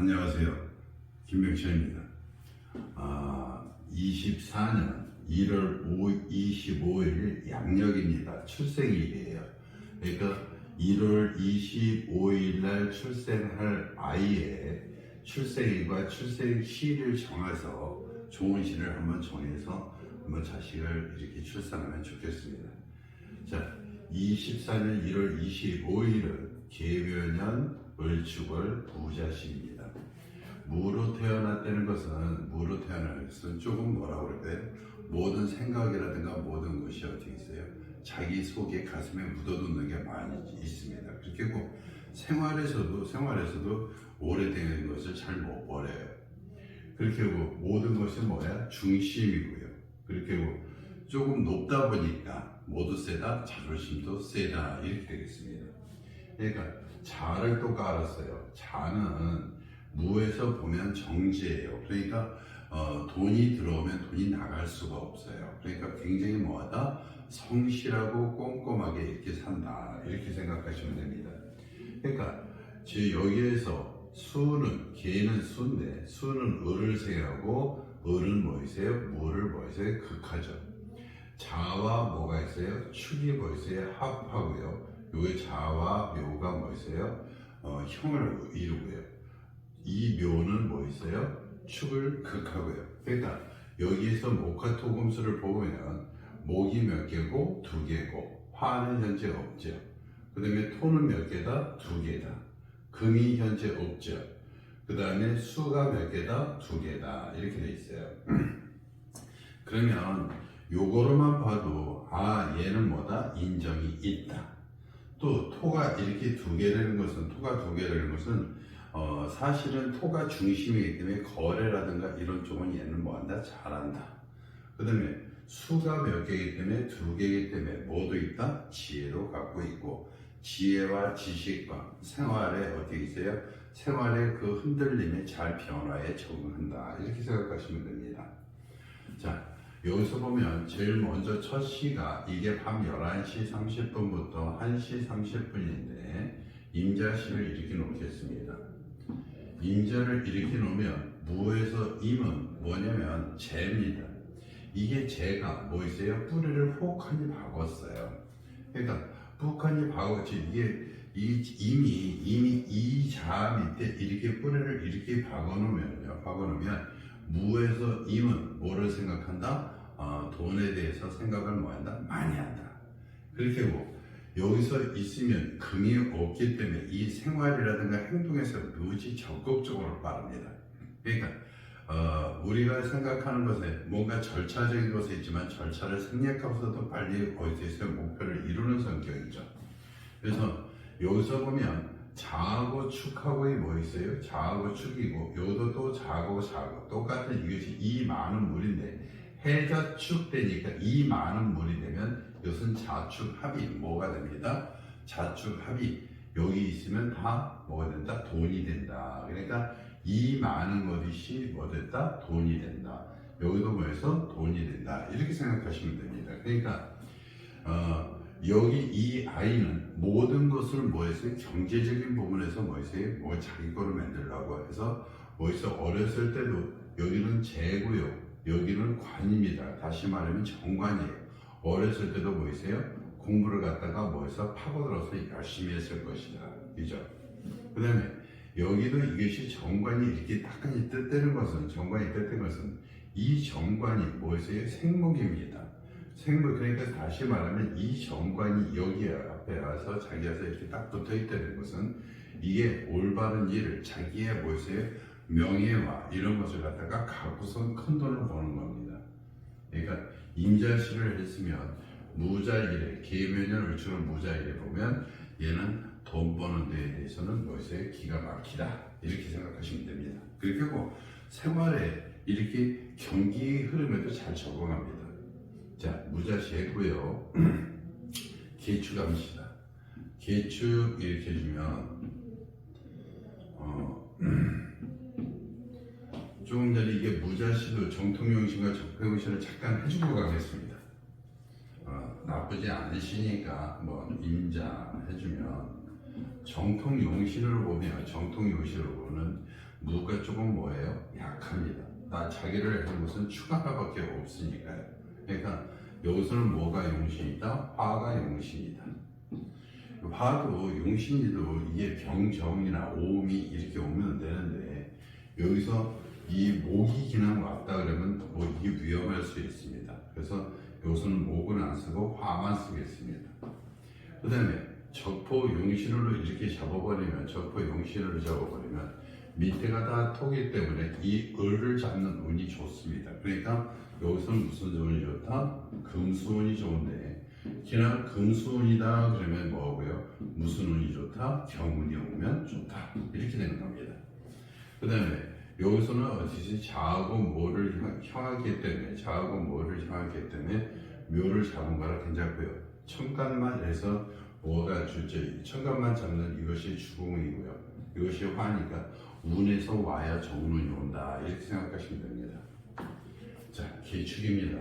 안녕하세요. 김명철입니다. 24년 1월 25일 양력입니다. 출생일이에요. 그러니까 1월 25일 날 출생할 아이의 출생일과 출생시를 정해서 좋은 시를 한번 정해서 한번 자식을 이렇게 출산하면 좋겠습니다. 자, 24년 1월 25일은 계묘년 을축월 부자시입니다. 무로 태어났다는 것은 조금 뭐라고 그럴까요? 모든 생각이라든가 모든 것이 어떻게 있어요? 자기 속에 가슴에 묻어두는 게 많이 있습니다. 그렇게 꼭 생활에서도 오래된 것을 잘 못 버려요. 그렇게 하고 모든 것이 뭐야? 중심이고요. 그렇게 하고 조금 높다 보니까 모두 세다, 자존심도 세다 이렇게 되겠습니다. 그러니까 자를 또 깔았어요. 자는 무에서 보면 정지예요. 그러니까 돈이 들어오면 돈이 나갈 수가 없어요. 그러니까 굉장히 뭐하다? 성실하고 꼼꼼하게 이렇게 산다 이렇게 생각하시면 됩니다. 그러니까 여기에서 수는 개는 수인데 수는 을을 생각하고 을은 뭐이세요? 무를 뭐이세요? 극하죠. 자와 뭐가 있어요? 축이 뭐 있어요? 합하고요. 요의 자와 묘가 뭐 있어요? 형을 이루고요. 이 묘는 뭐 있어요? 축을 극하고요. 그러니까 여기에서 목화토금수를 보면 목이 몇 개고? 2개고 화는 현재 없죠. 그 다음에 토는 몇 개다? 2개다. 금이 현재 없죠. 그 다음에 수가 몇 개다? 2개다. 이렇게 돼 있어요. 그러면 요거로만 봐도 얘는 뭐다? 인정이 있다. 또 토가 이렇게 2개라는 것은 사실은 토가 중심이기 때문에 거래라든가 이런 쪽은 얘는 뭐한다? 잘한다. 그 다음에 수가 몇 개이기 때문에 2개이기 때문에 뭐도 있다? 지혜도 갖고 있고 지혜와 지식과 생활에 어떻게 있어요? 생활의 그 흔들림에 잘 변화에 적응한다. 이렇게 생각하시면 됩니다. 자, 여기서 보면 제일 먼저 첫 시가 이게 밤 11시 30분부터 1시 30분인데 임자시를 이렇게 놓겠습니다. 임자를 이렇게 놓으면 무에서 임은 뭐냐면 재입니다. 이게 재가 뭐 있어요? 뿌리를 혹하니 박았어요. 그러니까 혹하니 박았지 이미 이 자 밑에 이렇게 뿌리를 이렇게 박아놓으면 무에서 임은 뭐를 생각한다? 돈에 대해서 생각을 뭐한다? 많이 한다. 그렇게 하고 여기서 있으면 금이 없기 때문에 이 생활이라든가 행동에서 무지 적극적으로 빠릅니다. 그러니까 우리가 생각하는 것에 뭔가 절차적인 것이 있지만 절차를 생략하고서도 빨리 어디서 목표를 이루는 성격이죠. 그래서 여기서 보면 자하고 축하고이 뭐 있어요? 자하고 축이고 요도 또 자하고 자하고 똑같은 이것이 이 많은 물인데 해자 축 되니까 이 많은 물이 되면 이것은 자축 합이 뭐가 됩니다? 자축 합이 여기 있으면 다 뭐가 된다? 돈이 된다. 그러니까 이 많은 것이 뭐 됐다? 돈이 된다. 여기도 뭐해서 돈이 된다. 이렇게 생각하시면 됩니다. 그러니까 여기 이 아이는 모든 것을 뭐했어요? 경제적인 부분에서 뭐했어요? 뭐 자기 거를 만들려고 해서 뭐했어? 어렸을 때도 여기는 재고요, 여기는 관입니다. 다시 말하면 정관이에요. 어렸을 때도 뭐했어요? 공부를 갖다가 뭐해서 파고들어서 열심히 했을 것이다. 그죠? 그 다음에 여기도 이것이 정관이 이렇게 딱하니 뜻되는 것은 이 정관이 뭐했어요? 생목입니다. 그러니까 다시 말하면 이 정관이 여기 앞에 와서 자기가 이렇게 딱 붙어 있다는 것은 이게 올바른 일을 자기의 뭐였어요? 명예와 이런 것을 갖다가 갖고선 큰 돈을 버는 겁니다. 그러니까 임자시를 했으면 무자일에 계묘년 을축월 무자일에 보면 얘는 돈 버는 데에 대해서는 뭐였어요? 기가 막히다 이렇게 생각하시면 됩니다. 그렇게 하고 생활에 이렇게 경기 흐름에도 잘 적응합니다. 자, 무자시 했고요. 개축합시다. 개축 이렇게 해주면 조금 전에 이게 무자시도 정통용신과 적폐용신을 잠깐 해주고 가겠습니다. 나쁘지 않으시니까 뭐 임자 해주면 정통용신으로 보면 여기가 조금 뭐예요? 약합니다. 나 자기를 하는 것은 추가 하나밖에 없으니까요. 그러니까 여기서는 뭐가 용신이다? 화가 용신이다. 화도 용신이도 이게 병정이나 오음이 이렇게 오면 되는데 여기서 이 목이 그냥 왔다 그러면 뭐 이게 위험할 수 있습니다. 그래서 여기서는 목은 안 쓰고 화만 쓰겠습니다. 그 다음에 적포 용신으로 이렇게 잡아버리면 적포 용신으로 잡아버리면 밑에가 다 토기 때문에 이 을을 잡는 운이 좋습니다. 그러니까 여기서는 무슨 운이 좋다? 금수운이 좋은데 그냥 금수운이다 그러면 뭐고요? 무슨 운이 좋다? 경운이 오면 좋다 이렇게 되는 겁니다. 그 다음에 여기서는 어디서 자하고 모를 향하기 때문에 자하고 모를 향하기 때문에 묘를 잡은 거라 괜찮고요. 천간만 해서 뭐가 주제 천간만 잡는 이것이 주공이고요. 이것이 화니까 운에서 와야 정운이 온다 이렇게 생각하시면 됩니다. 자, 기축입니다.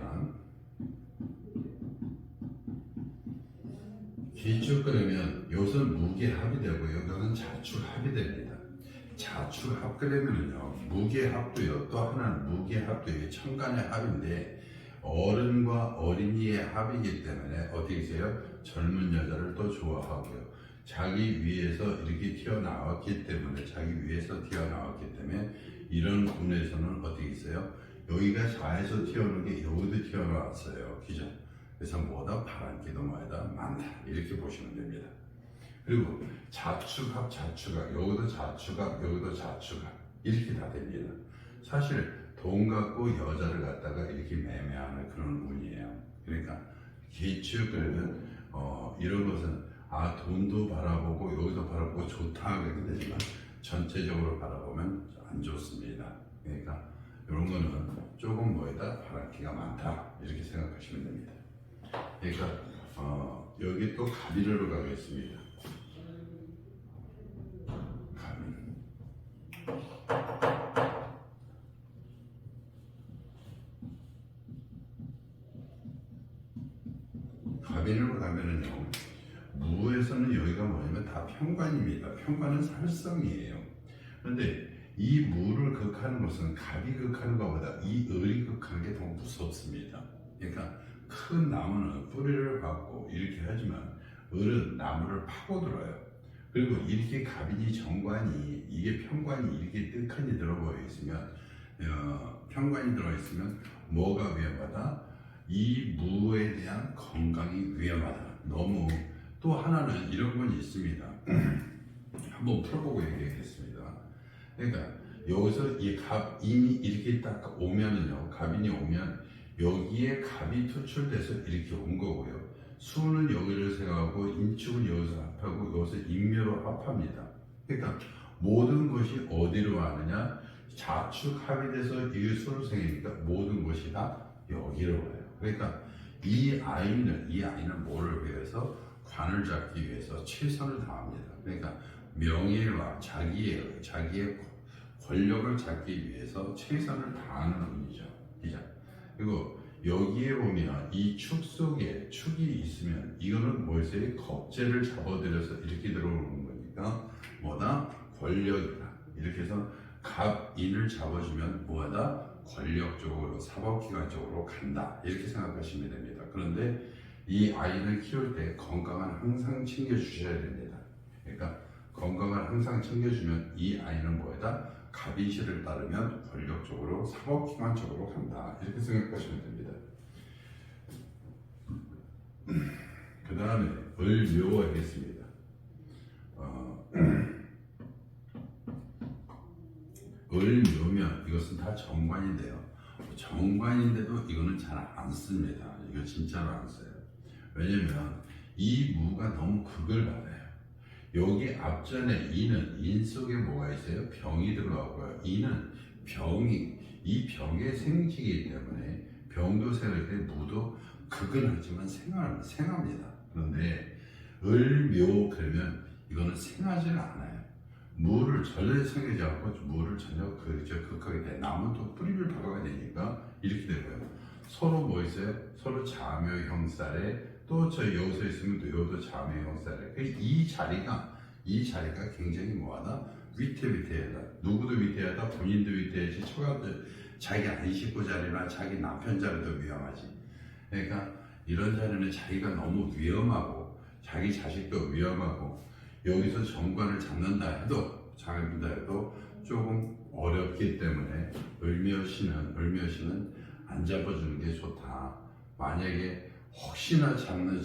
기축 그러면 여기서는 무게합이 되고요. 여기서는 자축합이 됩니다. 자축합 그러면요 무게합도요 또 하나는 무게합도 천간의 합인데 어른과 어린이의 합이기 때문에 어떻게 계세요? 젊은 여자를 또 좋아하고요. 자기 위에서 이렇게 튀어나왔기 때문에 이런 군에서는 어떻게 있어요? 여기가 좌에서 튀어나온 게 여기도 튀어나왔어요. 그죠? 그래서 뭐다 바람기도 뭐다 많다 이렇게 보시면 됩니다. 그리고 자축합 여기도 자축합 이렇게 다 됩니다. 사실 돈 갖고 여자를 갖다가 이렇게 매매하는 그런 운이에요. 그러니까 기축은 이런 것은 돈도 바라보고 여기도 바라보고 좋다 그렇게 되지만 전체적으로 바라보면 안 좋습니다. 그러니까 이런 거는 조금 뭐에다 바람기가 많다 이렇게 생각하시면 됩니다. 그러니까 여기 또 가비를 가겠습니다. 가비로 가면은요 무에서는 여기가 뭐냐면 다 편관입니다. 편관은 살성이에요. 그런데 이 무를 극하는 것은 갑이 극하는 것보다 이 을이 극하는 게 더 무섭습니다. 그러니까 큰 나무는 뿌리를 받고 이렇게 하지만 을은 나무를 파고들어요. 그리고 이렇게 갑인이 정관이 이게 편관이 이렇게 뜩하니 들어보여 있으면 편관이 들어있으면 뭐가 위험하다? 이 무에 대한 건강이 위험하다. 너무 또 하나는 이런 건 있습니다. 한번 풀어보고 얘기하겠습니다. 그러니까 여기서 이 갑인이 이렇게 딱 오면은요, 갑인이 오면 여기에 갑이 투출돼서 이렇게 온 거고요. 수는 여기를 생각하고 인축은 여기서 합하고 여기서 인묘로 합합니다. 그러니까 모든 것이 어디로 가느냐? 자축 합이 돼서 이게 수를 생기니까 모든 것이 다 여기로 와요. 그러니까 이 아이는 뭐를 위해서 관을 잡기 위해서 최선을 다합니다. 그러니까 명예와 자기의 권력을 잡기 위해서 최선을 다하는 운이죠. 그리고 여기에 보면 이 축 속에 축이 있으면 이거는 뭐였어요? 겁재를 잡아들여서 이렇게 들어오는 거니까 뭐다? 권력이다. 이렇게 해서 갑인을 잡아주면 뭐하다? 권력 쪽으로 사법기관 쪽으로 간다 이렇게 생각하시면 됩니다. 그런데 이 아이를 키울 때 건강을 항상 챙겨주셔야 됩니다. 그러니까 건강을 항상 챙겨주면 이 아이는 뭐다? 갑인실을 따르면 권력 쪽으로 사법기관 쪽으로 간다 이렇게 생각하시면 됩니다. 그 다음에 을묘 하겠습니다. 을묘면 이것은 다 정관인데요. 정관인데도 이거는 잘 안 씁니다. 이거 진짜로 안 써요. 왜냐면 이 무가 너무 극을 받아요. 여기 앞전에 이는 인 속에 뭐가 있어요? 병이 들어가고요. 이는 이 병의 생지이기 때문에 병도 생길 때 무도 극은 하지만 생합니다. 그런데 을묘 그러면 이거는 생하지는 않아요. 무를 전혀 생기지 않고 무를 전혀 극하게 돼. 나무 또 뿌리를 박아야 되니까 이렇게 되고요. 서로 뭐 있어요? 서로 자묘 형살에 또 저 여기서 있으면 또 여기도 자묘 형살에 이 자리가 굉장히 뭐하다? 위태위태하다. 누구도 위태하다. 본인도 위태하지. 처가도 자기 안 식구 자리나 자기 남편 자리도 위험하지. 그러니까 이런 자리는 자기가 너무 위험하고 자기 자식도 위험하고 여기서 정관을 잡는다 해도 조금 어렵기 때문에 을묘시는 안 잡아주는 게 좋다. 만약에 혹시나 잡으면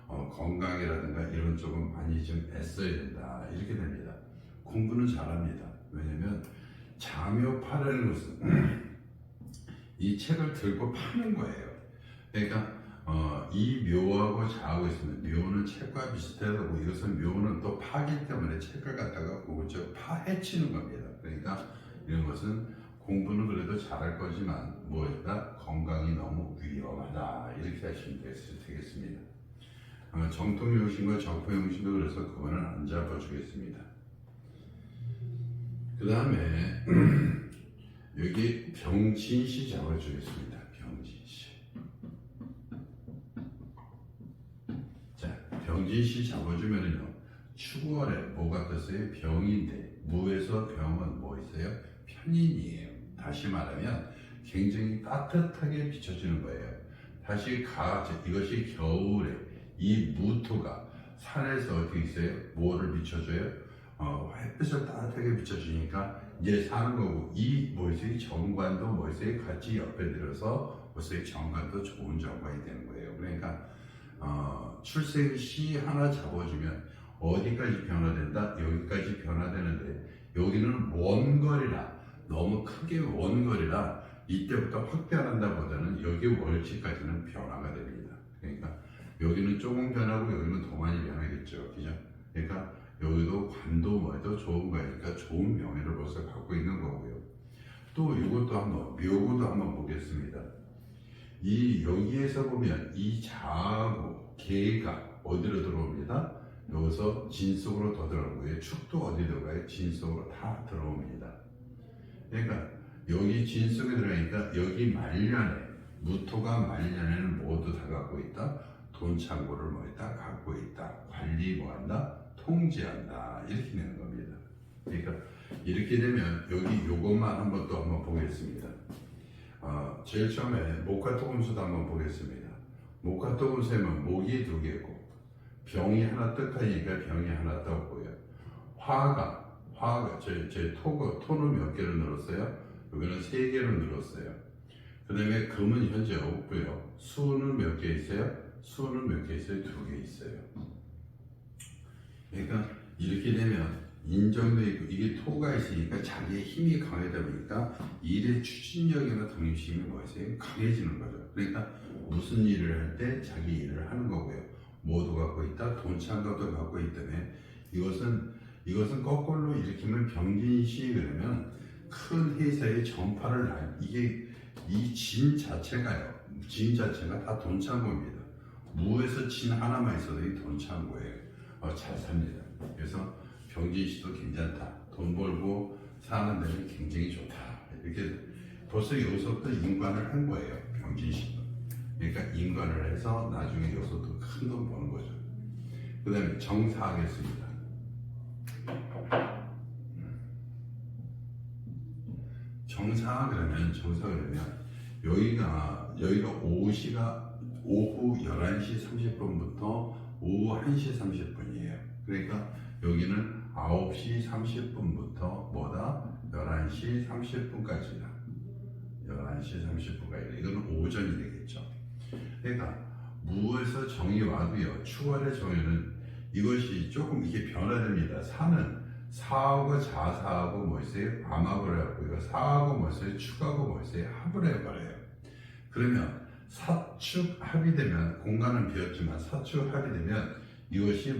건강이라든가 이런 쪽은 많이 좀 애써야 된다. 이렇게 됩니다. 공부는 잘합니다. 왜냐면 자묘파라는 것은 이 책을 들고 파는 거예요. 그러니까 이 묘하고 자하고 있으면 묘는 책과 비슷하고 이것은 묘는 또 파기 때문에 책을 갖다가 파헤치는 겁니다. 그러니까 이런 것은 공부는 그래도 잘할 거지만 무엇보다 건강이 너무 위험하다 이렇게 하시면 되겠습니다. 정통용신과 적포용신도 그래서 그거는 안 잡아주겠습니다. 그 다음에 여기 병진시 잡아주겠습니다. 병진시. 자, 병진시 잡아주면은요, 축월에 뭐가 떴어요? 병인데, 무에서 병은 뭐 있어요? 편인이에요. 다시 말하면 굉장히 따뜻하게 비춰지는 거예요. 이것이 겨울에 이 무토가 산에서 어떻게 있어요? 뭐를 비춰줘요? 햇빛을 따뜻하게 비춰주니까 이제 사는 거고, 정관도 같이 옆에 들어서 정관도 좋은 정관이 되는 거예요. 그러니까 출생시 하나 잡아주면 어디까지 변화된다? 여기까지 변화되는데 여기는 원거리라 너무 크게 원거리라 이때부터 확 변한다 보다는 여기 월치까지는 변화가 됩니다. 그러니까 여기는 조금 변하고 여기는 더 많이 변하겠죠. 그죠? 그러니까 여기도 관도 뭐도 좋은 거니까 좋은 명예를 벌써 갖고 있는 거고요. 또 이것도 묘구도 한번 보겠습니다. 여기에서 보면 이 자하고 개가 어디로 들어옵니다? 여기서 진 속으로 더 들어오고요. 축도 어디 들어가요? 진 속으로 다 들어옵니다. 그러니까 여기 진 속에 들어가니까 여기 말년에 무토가 말년에는 모두 다 갖고 있다. 돈 창고를 갖고 있다. 관리 뭐한다? 통제한다. 이렇게 되는 겁니다. 그러니까 이렇게 되면 여기 요것만 한번 보겠습니다. 제일 처음에 목화토금수도 한번 보겠습니다. 목화토금수에는 목이 두 개고 병이 하나 뜻하니까 병이 하나 떴고요. 화가 토는 몇 개를 늘었어요? 여기는 3개를 늘었어요. 그 다음에 금은 현재 없고요. 수는 몇 개 있어요? 수는 몇 개 있어요? 2개 있어요. 그러니까 이렇게 되면 인정도 있고 이게 토가 있으니까 자기의 힘이 강하다 보니까 일의 추진력이나 독립심이 강해지는 거죠. 그러니까 무슨 일을 할 때 자기 일을 하는 거고요. 모두 갖고 있다. 돈 창고도 갖고 있기 때문에 이것은 거꾸로 일으키면 병진시 그러면 큰 회사의 전파를 이게 이 진 자체가 다 돈 창고입니다. 무에서 진 하나만 있어도 이 돈 창고예요. 잘 삽니다. 그래서 병진시도 괜찮다. 돈 벌고 사는 데는 굉장히 좋다. 이렇게 벌써 여기서부터 인관을 한 거예요. 병진시도. 그러니까 인관을 해서 나중에 여기서도 큰 돈 버는 거죠. 그 다음에 정사하겠습니다. 정사 그러면 여기가 오후 11시 30분부터 오후 1시 30분이에요. 그러니까 여기는 9시 30분부터 11시 30분까지다. 11시 30분까지. 이거는 오전이 되겠죠. 그러니까 무에서 정이 와도요. 추월의 정에는 이것이 조금 이게 변화됩니다. 사하고 자사하고 암합을 해갖고 이거 사하고 축하고 합을 해버려요. 그러면 사축 합이 되면 공간은 비었지만 사축 합이 되면 이것이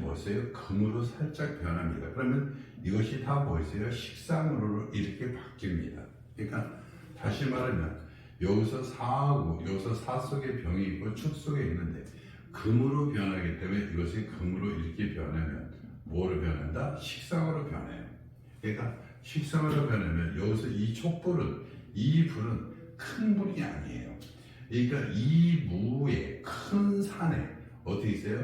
금으로 살짝 변합니다. 그러면 이것이 다 식상으로 이렇게 바뀝니다. 그러니까 다시 말하면 여기서 사 속에 병이 있고 축 속에 있는데 금으로 변하기 때문에 이것이 금으로 이렇게 변하면 뭐로 변한다? 식상으로 변해요. 그러니까 식상으로 변하면 여기서 이 불은 큰 불이 아니에요. 그러니까 이 무의 큰 산에 어떻게 있어요?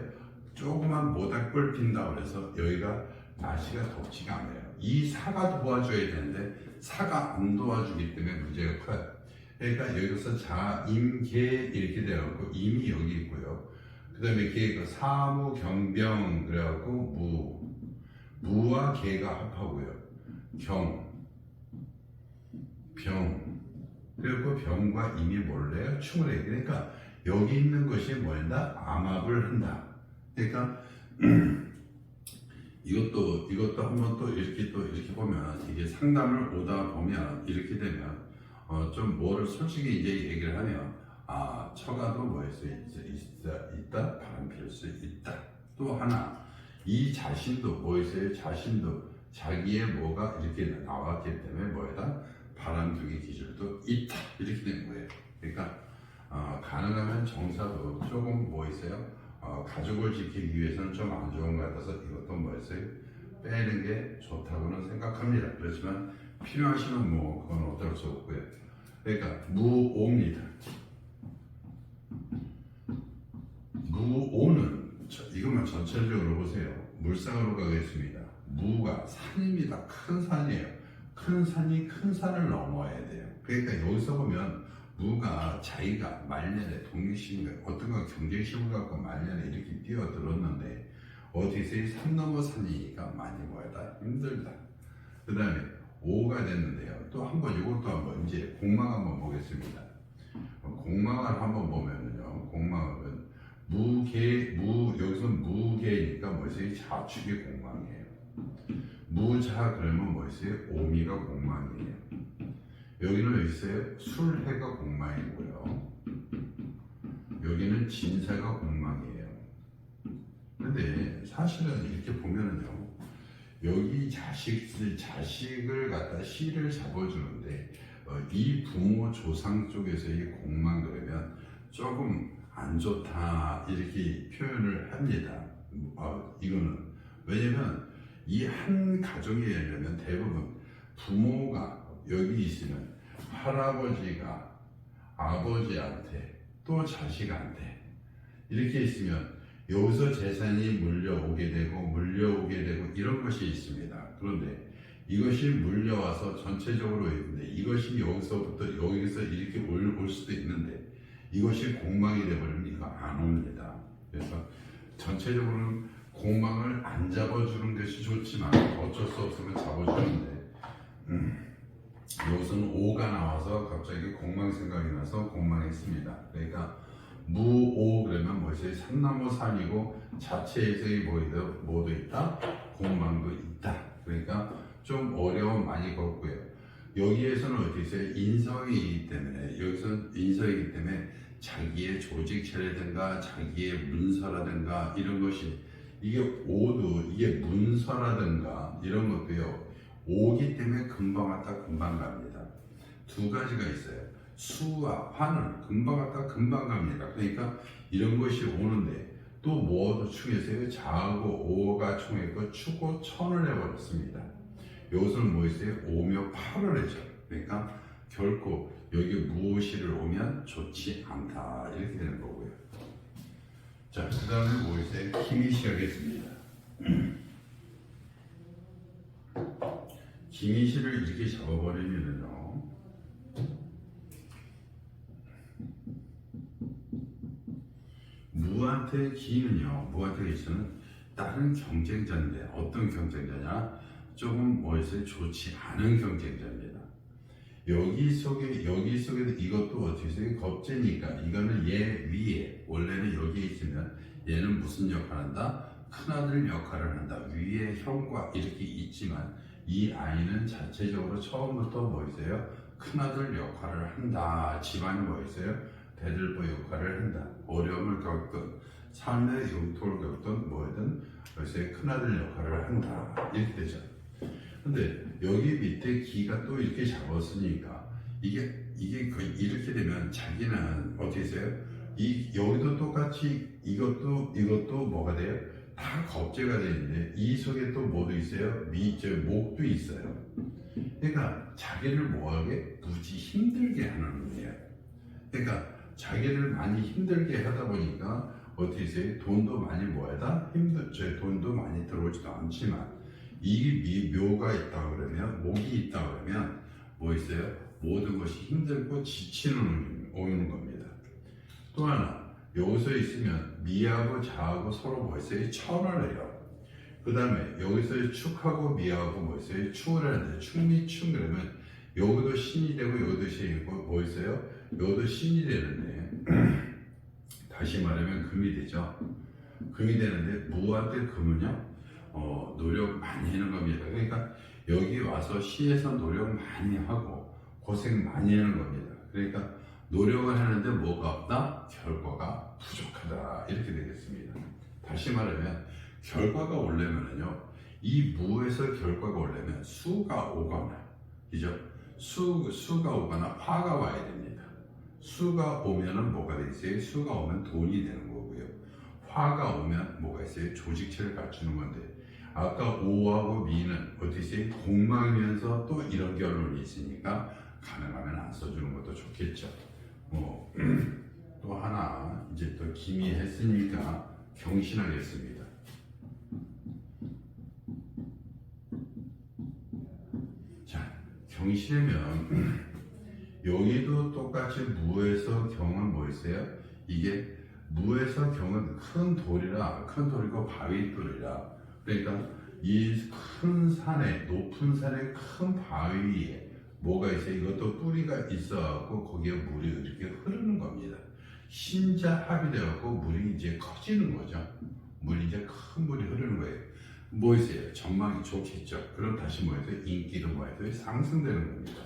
조그만 모닥불 핀다고 해서 여기가 날씨가 덥지가 않아요. 이 사가 도와줘야 되는데 사가 안 도와주기 때문에 문제가 커요. 그러니까 여기서 자, 임, 계 이렇게 되어갖고 임이 여기 있고요. 그 다음에 계가 사무, 경병 그래갖고 무와 계가 합하고요. 경, 병 그래갖고 병과 임이 뭘 해요? 충을 해요. 그러니까 여기 있는 것이 뭐다? 암합을 한다. 그러니까 이것도 한번 또 이렇게 보면 이게 상담을 오다 보면 이렇게 되면 좀 뭐를 솔직히 이제 얘기를 하면 처가도 뭐였어 있다 바람 필 수 있다. 또 하나 이 자신도 뭐 있어요? 자신도 자기의 뭐가 이렇게 나왔기 때문에 뭐에다 바람두기 기질도 있다 이렇게 된 거예요. 그러니까 가능하면 정사도 조금 뭐 있어요? 가족을 지키기 위해서는 좀 안 좋은 것 같아서 이것도 뭐였어요? 빼는 게 좋다고는 생각합니다. 그렇지만 필요하시면 뭐 그건 어쩔 수 없고요. 그러니까 무오입니다. 무오는 이것만 전체적으로 보세요. 물상으로 가겠습니다. 무가 산입니다. 큰 산이에요. 큰 산이 큰 산을 넘어야 돼요. 그러니까 여기서 보면 무가 자기가 말년에 독립심을 어떤 거 경쟁심을 갖고 말년에 이렇게 뛰어들었는데 어디서 산 넘어 산이니까 많이 뭐하다 힘들다. 그 다음에 5가 됐는데요. 또 한번 이것도 한번 이제 공망 한번 보겠습니다. 공망을 한번 보면은요. 공망은 여기서 무계니까 뭐지? 자축이 공망이에요. 무자 그러면 뭐였어요? 오미가 공망이에요. 여기는 여기 있어요? 술해가 공망이고요. 여기는 진사가 공망이에요. 근데 사실은 이렇게 보면은요. 여기 자식을 갖다 씨를 잡아주는데 이 부모 조상 쪽에서의 공망 그러면 조금 안 좋다 이렇게 표현을 합니다. 이거는 왜냐면 이 한 가정이려면 대부분 부모가 여기 있으면 할아버지가 아버지한테 또 자식한테 이렇게 있으면 여기서 재산이 물려오게 되고 이런 것이 있습니다. 그런데 이것이 물려와서 전체적으로 있는데 이것이 여기서 이렇게 올 수도 있는데 이것이 공망이 되버리면 이거 안 옵니다. 그래서 전체적으로는 공망을 안 잡아주는 것이 좋지만 어쩔 수 없으면 잡아주는데 여기서는 5가 나와서 갑자기 공망 생각이 나서 공망했습니다. 그러니까 무오 그러면 뭐지? 산나무 산이고 자체에서의 뭐도 있다? 공망도 있다. 그러니까 좀 어려움 많이 겪고요. 여기에서는 어떻게 있어요? 인성이기 때문에 여기서는 인성이기 때문에 자기의 조직체라든가 자기의 문서라든가 이런 것이 이게 이게 문서라든가 이런 것도요. 오기 때문에 금방 왔다 금방 갑니다. 두 가지가 있어요. 수와 화는 금방 왔다 금방 갑니다. 그러니까 이런 것이 오는데 또 뭐도 충해서요. 자하고 오가 충했고 추고 천을 해버렸습니다. 여기서는 뭐 있어요? 오며 팔을 해죠. 그러니까 결코 여기 무오시를 오면 좋지 않다 이렇게 되는 거고요. 자, 그 다음에 뭐 있어요? 기미시 하겠습니다. 기미시를 이렇게 잡아버리면요. 무한테 기는 다른 경쟁자인데 어떤 경쟁자냐? 조금 뭐 있어요? 좋지 않은 경쟁자입니다. 여기 속에도 이것도 어떻게 있어요? 겁재니까 이거는 얘 위에 원래는 여기 있으면 얘는 무슨 역할을 한다? 큰아들 역할을 한다. 위에 형과 이렇게 있지만 이 아이는 자체적으로 처음부터 뭐 있어요? 큰아들 역할을 한다. 집안이 뭐 있어요? 대들보 역할을 한다. 어려움을 겪든 삶의 용토를 겪든 뭐든 글쎄 큰아들 역할을 한다. 이렇게 되죠. 근데 여기 밑에 기가 또 이렇게 잡았으니까 이게 이렇게 되면 자기는 어떻게 해요? 여기도 똑같이 이것도 뭐가 돼요? 다 겁재가 되는데 이 속에 또 뭐도 있어요? 목도 있어요. 그러니까 자기를 뭐하게 무지 힘들게 하는 거예요. 그러니까 자기를 많이 힘들게 하다 보니까 어떻게 해요? 돈도 많이 뭐하다? 돈도 많이 들어오지도 않지만 이 묘가 있다 그러면, 목이 있다 그러면 뭐 있어요? 모든 것이 힘들고 지치는 오는 겁니다. 또 하나, 여기서 있으면 미하고 자하고 서로 뭐 있어요? 천을 해요. 그 다음에 여기서 축하고 미하고 뭐 있어요? 축을 하는데 축미축 그러면 여기도 신이 되고 여기도 신이 되고 뭐 있어요? 여기도 신이 되는데 다시 말하면 금이 되죠. 금이 되는데 무한대 금은요 노력 많이 하는 겁니다. 그러니까 여기 와서 시에서 노력 많이 하고 고생 많이 하는 겁니다. 그러니까 노력을 하는데 뭐가 없다? 결과가 부족하다 이렇게 되겠습니다. 다시 말하면 결과가 오려면요 이 무에서 결과가 오려면 수가 오거나 그죠? 수가 오거나 화가 와야 됩니다. 수가 오면은 뭐가 되겠어요? 수가 오면 돈이 되는 거고요. 화가 오면 뭐가 있어요? 조직체를 갖추는 건데 아까 오하고 미는 어떻게 있어요? 공망이면서 또 이런 결론이 있으니까 가능하면 안 써주는 것도 좋겠죠. 또 하나 이제 또 기미 했으니까 경신하겠습니다. 자, 경신하면 여기도 똑같이 무에서 경은 뭐 있어요? 이게 무에서 경은 큰 돌이라 큰 돌이고 바위돌이라 그러니까 이 큰 산에 높은 산의 큰 바위에 뭐가 있어요? 이것도 뿌리가 있어갖고 거기에 물이 이렇게 흐르는 겁니다. 신자합이 되어갖고 물이 이제 커지는 거죠. 물이 이제 큰 물이 흐르는 거예요. 뭐 있어요? 전망이 좋겠죠. 그럼 다시 뭐 있어요? 인기도 뭐 있어요? 상승되는 겁니다.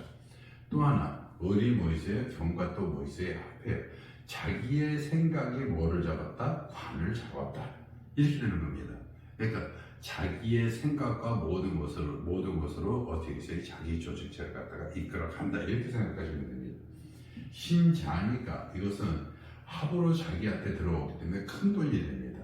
또 하나 을이 뭐 있어요? 경과 또 뭐 있어요? 합해요. 자기의 생각이 뭐를 잡았다? 관을 잡았다. 이렇게 되는 겁니다. 그러니까 자기의 생각과 모든 것으로 어떻게 있어요? 자기 조직체를 갖다가 이끌어 간다. 이렇게 생각하시면 됩니다. 신자니까 이것은 합으로 자기한테 들어오기 때문에 큰 돈이 됩니다.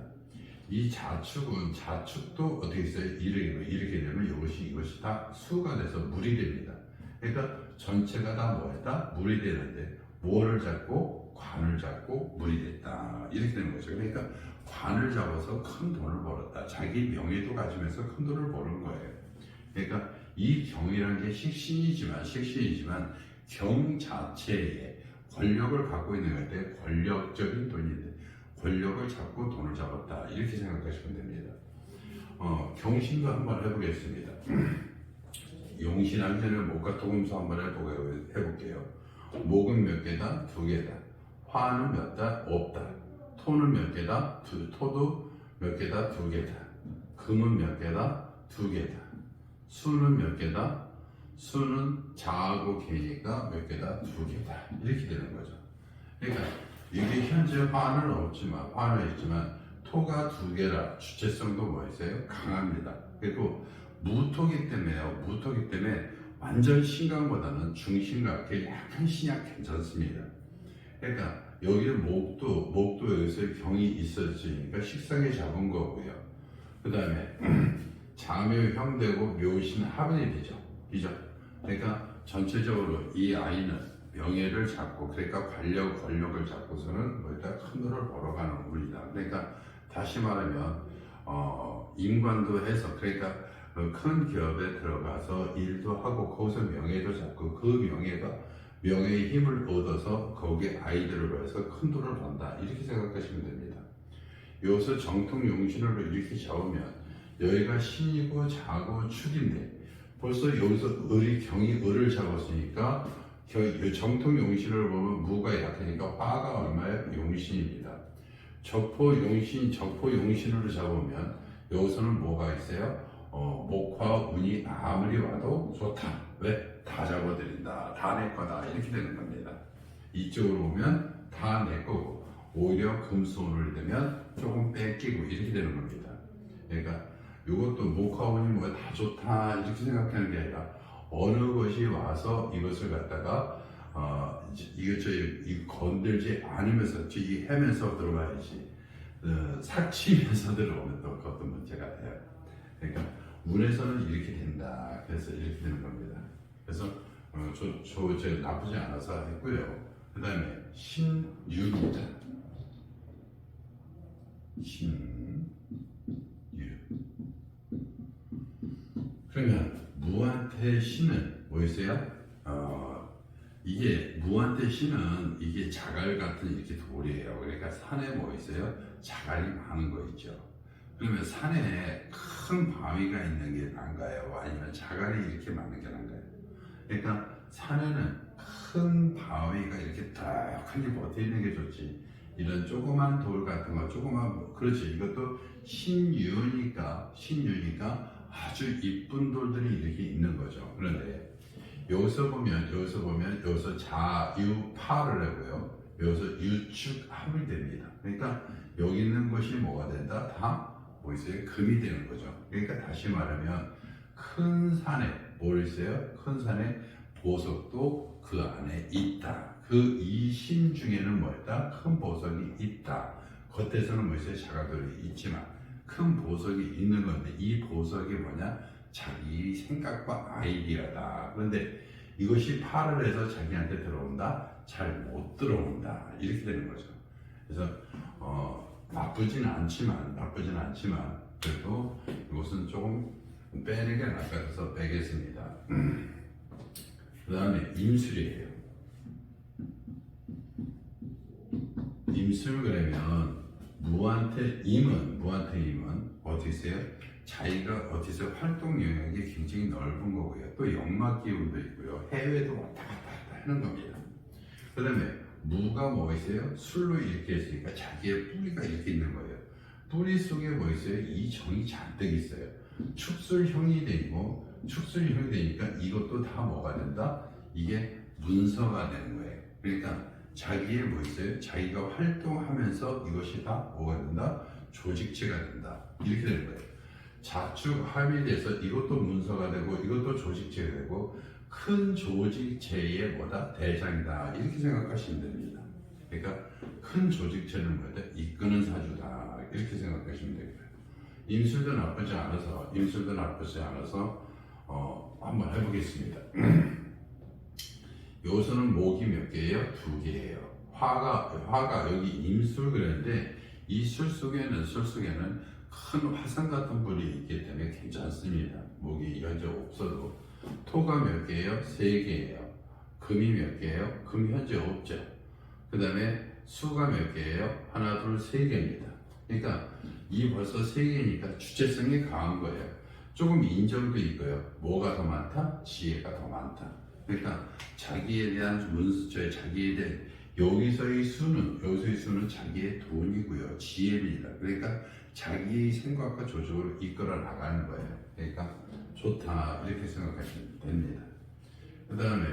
이 자축도 어떻게 있어요? 이렇게 되면 이것이 다 수가 돼서 물이 됩니다. 그러니까 전체가 다 뭐였다? 물이 되는데 뭐를 잡고 관을 잡고 물이 됐다 이렇게 되는 거죠. 그러니까 관을 잡아서 큰 돈을 벌었다. 자기 명예도 가지면서 큰 돈을 버는 거예요. 그러니까 이 경이라는 게 식신이지만 경 자체에 권력을 갖고 있는 건데 권력적인 돈인데 권력을 잡고 돈을 잡았다 이렇게 생각하시면 됩니다. 경신도 한번 해보겠습니다. 용신하기 전에 목과 토금수 한번 해볼게요. 목은 몇 개다? 2개다. 화는 몇 다? 없다. 토는 몇 개다? 토도 몇 개다? 2개다. 금은 몇 개다? 2개다. 수는 몇 개다? 수는 자하고 개니까 몇 개다? 2개다. 이렇게 되는 거죠. 그러니까 이게 현재 화는 있지만 토가 2개라 주체성도 뭐 있어요? 강합니다. 그리고 무토기 때문에 완전 신강보다는 중신강께 약간 신약 괜찮습니다. 그러니까 여기 목도 여기서 경이 있었으니까 식상에 잡은 거고요. 그 다음에 자묘형되고 묘신 합이 되죠. 그러니까 전체적으로 이 아이는 명예를 잡고 그러니까 권력을 잡고서는 뭐다 큰 돈을 벌어가는 운이다. 그러니까 다시 말하면 인관도 해서 그러니까 큰 기업에 들어가서 일도 하고 거기서 명예도 잡고 그 명예의 힘을 얻어서 거기에 아이들을 위해서 큰 돈을 번다 이렇게 생각하시면 됩니다. 여기서 정통 용신으로 이렇게 잡으면 여기가 신이고 자고 축인데 벌써 여기서 경이 을을 잡았으니까 정통 용신을 보면 무가 약하니까 화가 얼마예요? 용신입니다. 적포 용신으로 잡으면 여기서는 뭐가 있어요? 목화 운이 아무리 와도 좋다. 왜? 다 잡아드린다. 다 내 거다. 이렇게 되는 겁니다. 이쪽으로 오면 다 내 거고 오히려 금수운을 되면 조금 뺏기고 이렇게 되는 겁니다. 그러니까 이것도 목화 운이 뭐 다 좋다 이렇게 생각하는 게 아니라 어느 것이 와서 이것을 갖다가 이거 건들지 않으면서 헤면서 들어가야지 삭치면서 들어오면 또 그것도 문제가 돼요. 그러니까 운에서는 이렇게 된다. 그래서 이렇게 되는 겁니다. 그래서 저 나쁘지 않아서 했고요. 그 다음에 신유입니다. 신유. 신은 뭐 있어요? 이게 무한대 신은 이게 자갈 같은 이렇게 돌이에요. 그러니까 산에 뭐 있어요? 자갈이 많은 거 있죠. 그러면 산에 큰 바위가 있는 게 나은가요? 아니면 자갈이 이렇게 많은 게 나은가요? 그러니까 산에는 큰 바위가 이렇게 떡하니 버텨 있는 게 좋지. 이런 조그만 돌 같은 거, 조그만, 그렇지. 이것도 신유니까 아주 이쁜 돌들이 이렇게 있는 거죠. 그런데 여기서 보면 여기서 자유파를 하고요. 여기서 유축합이 됩니다. 그러니까 여기 있는 것이 뭐가 된다? 다 뭐 있어요? 금이 되는 거죠. 그러니까 다시 말하면 큰 산에 뭐 있어요? 큰 산에 보석도 그 안에 있다. 그 이 신 중에는 뭐였다? 큰 보석이 있다. 겉에서는 뭐 있어요? 자갈돌이 있지만 큰 보석이 있는 건데 이 보석이 뭐냐? 자기 생각과 아이디어다. 그런데 이것이 파를 해서 자기한테 들어온다? 잘 못 들어온다. 이렇게 되는 거죠. 그래서 나쁘진 않지만 그래도 이것은 조금 빼는 게 낫겠어서 빼겠습니다. 그 다음에 임술이에요. 임술 그러면 무한테 임은 어떻게 있어요? 자기가 어디서 활동 영역이 굉장히 넓은 거고요. 또 역막 기운도 있고요. 해외도 왔다 갔다 하는 겁니다. 그 다음에 무가 뭐 있어요? 술로 이렇게 했으니까 자기의 뿌리가 이렇게 있는 거예요. 뿌리 속에 뭐 있어요? 이 정이 잔뜩 있어요. 축술형이 되니까 이것도 다 뭐가 된다? 이게 문서가 되는 거예요. 그러니까 자기의 뭐 있어요? 자기가 활동하면서 이것이 다 뭐가 된다? 조직체가 된다. 이렇게 되는 거예요. 자축 합의돼서 이것도 문서가 되고 이것도 조직체가 되고 큰 조직체의 뭐다? 대장이다. 이렇게 생각하시면 됩니다. 그러니까 큰 조직체는 뭐다? 이끄는 사주다. 이렇게 생각하시면 되겠다. 임술도 나쁘지 않아서 한번 해보겠습니다. 여기서는 목이 몇 개예요? 2개예요. 화가 여기 임술 그랬는데 이 술 속에는 큰 화산 같은 불이 있기 때문에 괜찮습니다. 목이 현재 없어도. 토가 몇 개예요? 3개예요. 금이 몇 개예요? 금 현재 없죠. 그 다음에 수가 몇 개예요? 하나, 둘, 3개입니다. 그러니까 이 벌써 3개니까 주체성이 강한 거예요. 조금 인정도 있고요. 뭐가 더 많다? 지혜가 더 많다. 그러니까 자기에 대한 자기에 대한 여기서의 수는 자기의 돈이고요. 지혜입니다. 그러니까 자기의 생각과 조직으로 이끌어 나가는 거예요. 그러니까 좋다 이렇게 생각하시면 됩니다. 그 다음에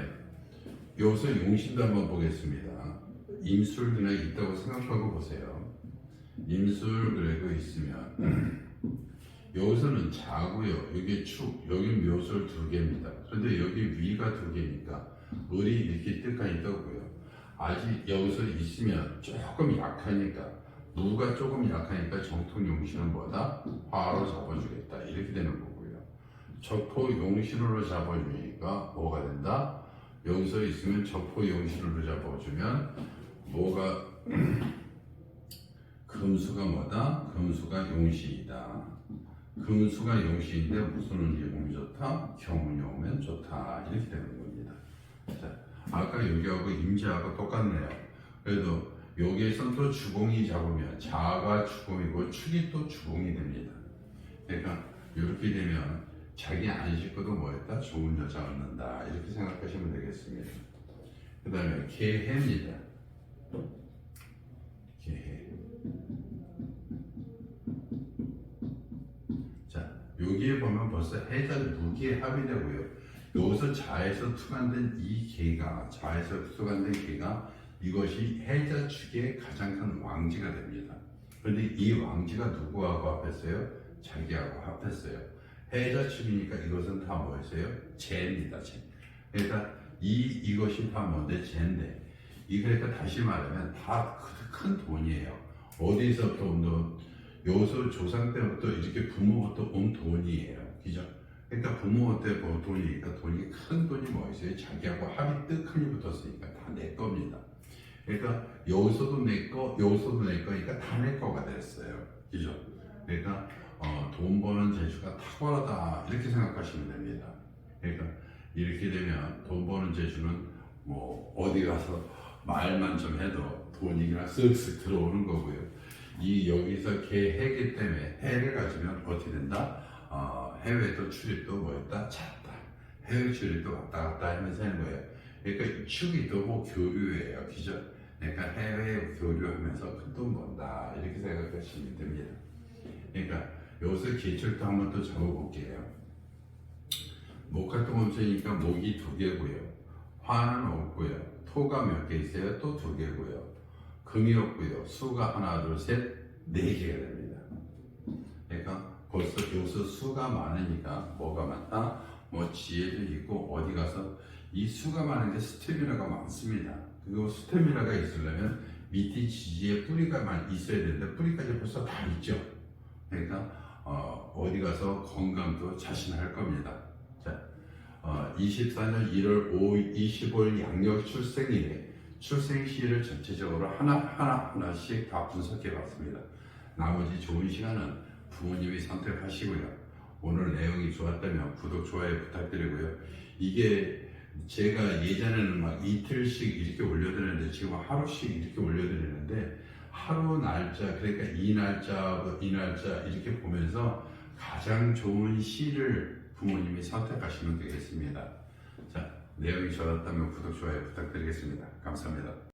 여기서 용신도 한번 보겠습니다. 임술 그냥 있다고 생각하고 보세요. 임술 그래도 있으면 여기서는 자고요. 여기 축, 여기 묘술 2개입니다. 그런데 여기 위가 2개니까 을이 이렇게 뜻간이 떠고요. 아직 여기서 있으면 조금 약하니까 무가 조금 약하니까 정통 용신은 뭐다? 화로 잡아주겠다. 이렇게 되는 거고요. 적포 용신으로 잡아주니까 뭐가 된다? 여기서 있으면 적포 용신으로 잡아주면 뭐가 금수가 뭐다? 금수가 용신이다. 금수가 용신인데 무슨 운이 오면 좋다? 경운이 오면 좋다. 이렇게 되는 겁니다. 자, 아까 여기하고 임자하고 똑같네요. 그래도 여기에선 또 주공이 잡으면 자가 주공이고 축이 또 주공이 됩니다. 그러니까 이렇게 되면 자기 안 씻고도 뭐했다? 좋은 여자 얻는다. 이렇게 생각하시면 되겠습니다. 그 다음에 개해입니다. 개해. 자, 여기에 보면 벌써 해자 무기에 합의되고요. 여기서 자에서 투간된 이 개가, 이것이 해자 축의 가장 큰 왕지가 됩니다. 그런데 이 왕지가 누구하고 합했어요? 자기하고 합했어요. 해자 축이니까 이것은 다 뭐였어요? 재입니다. 재. 그러니까 이것이 다 뭔데? 재인데. 그러니까 다시 말하면 다 큰 돈이에요. 어디서부터 온 돈? 여기서 조상 때부터 이렇게 부모부터 온 돈이에요. 그죠? 그러니까 부모 때 돈이니까 큰 돈이 뭐 있어요? 자기하고 합이 뜨끈히 붙었으니까 다 내 겁니다. 그러니까 여기서도 내 거, 여기서도 내 거니까 다 내 거가 됐어요. 그죠? 그러니까 돈 버는 재주가 탁월하다 이렇게 생각하시면 됩니다. 그러니까 이렇게 되면 돈 버는 재주는 뭐 어디 가서 말만 좀 해도 돈이 그냥 쓱쓱 들어오는 거고요. 이 여기서 해기 때문에 해를 가지면 어떻게 된다? 해외도 출입도 뭐였다? 잦다. 해외 출입도 왔다 갔다 하면서 하는 거예요. 그러니까 축이 또 뭐 교류예요, 그죠? 그러니까 해외 교류하면서 큰 돈 번다 이렇게 생각하시면 됩니다. 그러니까 여기서 기출도 한번 또 적어볼게요. 목화토금수니까 목이 두 개고요. 화는 없고요. 토가 몇 개 있어요? 또 두 개고요. 금이 없고요. 수가 하나, 둘, 셋, 네 개가 됩니다. 그러니까 벌써 여기서 수가 많으니까 뭐가 많다? 뭐 지혜도 있고 어디 가서 이 수가 많은데 스태미나가 많습니다. 그리고 스태미나가 있으려면 밑에 지지에 뿌리가 있어야 되는데 뿌리까지 벌써 다 있죠. 그러니까 어디 가서 건강도 자신할 겁니다. 자, 24년 1월 5일 25일 양력 출생일에 출생시를 전체적으로 하나씩 다 분석해 봤습니다. 나머지 좋은 시간은 부모님이 선택하시고요. 오늘 내용이 좋았다면 구독, 좋아요 부탁드리고요. 이게 제가 예전에는 막 이틀씩 이렇게 올려드렸는데 지금 하루씩 이렇게 올려드리는데 하루 날짜, 그러니까 이 날짜 이렇게 보면서 가장 좋은 시를 부모님이 선택하시면 되겠습니다. 자, 내용이 좋았다면 구독, 좋아요 부탁드리겠습니다. 감사합니다.